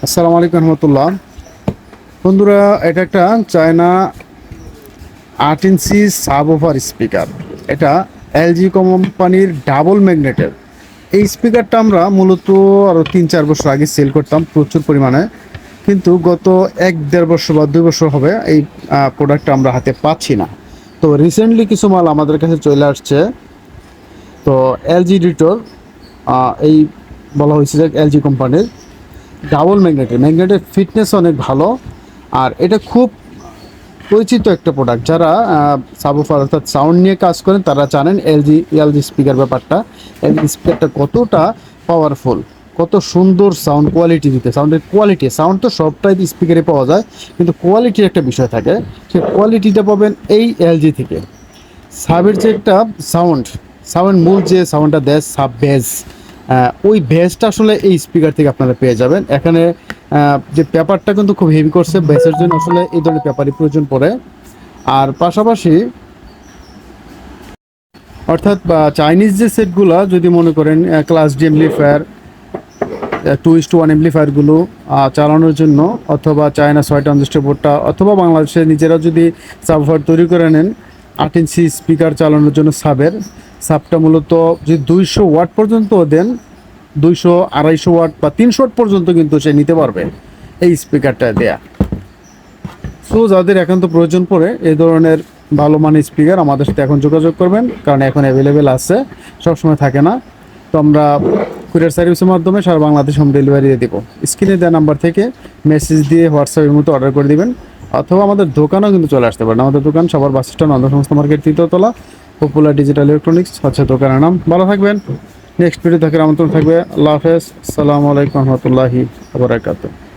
আসসালামু আলাইকুম রহমতুল্লাহ। বন্ধুরা, এটা একটা চায়না 8 ইঞ্চি সাব ওফার স্পিকার। এটা এলজি কোম্পানির ডাবল ম্যাগনেটের। এই স্পিকারটা আমরা মূলত আরও 3-4 বছর আগে সেল করতাম প্রচুর পরিমাণে, কিন্তু গত 1-1.5 বছর বা 2 বছর হবে এই প্রোডাক্টটা আমরা হাতে পাচ্ছি না। তো রিসেন্টলি কিছু মাল আমাদের কাছে চলে আসছে। তো এলজি ডিটোর এই বলা হয়েছে যে এলজি কোম্পানির ডাবল ম্যাগনেটের ফিটনেস অনেক ভালো। আর এটা খুব পরিচিত একটা প্রোডাক্ট। যারা সাবওুফার অর্থাৎ সাউন্ড নিয়ে কাজ করেন তারা জানেন এলজি স্পিকার ব্যাপারটা। এলজি স্পিকারটা কতটা পাওয়ারফুল, কত সুন্দর সাউন্ড কোয়ালিটি দিতে। সাউন্ড তো সবটাই স্পিকারে পাওয়া যায়, কিন্তু কোয়ালিটির একটা বিষয় থাকে। সেই কোয়ালিটিটা পাবেন এই এলজি থেকে। সাবের যে একটা সাউন্ড মূল যে সাউন্ডটা দেয় সাব বেজ, ওই বেসটা আসলে এই স্পিকার থেকে আপনারা পেয়ে যাবেন। এখানে যে পেপারটা কিন্তু খুব হেভি করছে, বেসের জন্য আসলে এই ধরনের পেপারই প্রয়োজন পড়ে। আর পাশাপাশি অর্থাৎ চাইনিজ যে সেটগুলো যদি মনে করেন ক্লাস ডি এমপ্লিফায়ার 2:1 এমপ্লিফায়ারগুলো চালানোর জন্য, অথবা চায়না 6 ট্রানজিস্টর বোর্ডটা, অথবা বাংলাদেশে নিজেরা যদি সাবওুফার তৈরি করে নেন 8 ইঞ্চি স্পিকার চালানোর জন্য সাবটা মূলত যদি 200 ওয়াট পর্যন্ত দেন, 200-250 ওয়াট বা 300 ওয়াট পর্যন্ত কিন্তু সে নিতে পারবে এই স্পিকারটা দেয়া। সো যাদের একান্ত প্রয়োজন পড়ে এই ধরনের ভালো মানের স্পিকার, আমাদের সাথে এখন যোগাযোগ করবেন, কারণ এখন অ্যাভেলেবেল আছে, সবসময় থাকে না। তো আমরা কুরিয়ার সার্ভিসের মাধ্যমে সারা বাংলাদেশ হোম ডেলিভারি দিয়ে দেবো। স্ক্রিনে দেওয়া নাম্বার থেকে মেসেজ দিয়ে হোয়াটসঅ্যাপের মতো অর্ডার করে দিবেন, অথবা আমাদের দোকানেও কিন্তু চলে আসতে পারেন। আমাদের দোকান সবার বাস স্ট্যান্ড, অন্ধ সংস্থা মার্কেট, 3য় তলা, পপুলার ডিজিটাল ইলেকট্রনিক্স হচ্ছে দোকানের নাম। ভালো থাকবেন। নেক্সট ভিডিও দেখার আমন্ত্রণ থাকবে। আল্লাহ হাফেজ। আসসালামু আলাইকুম রহমতুল্লাহি ওয়া বারাকাতুহু।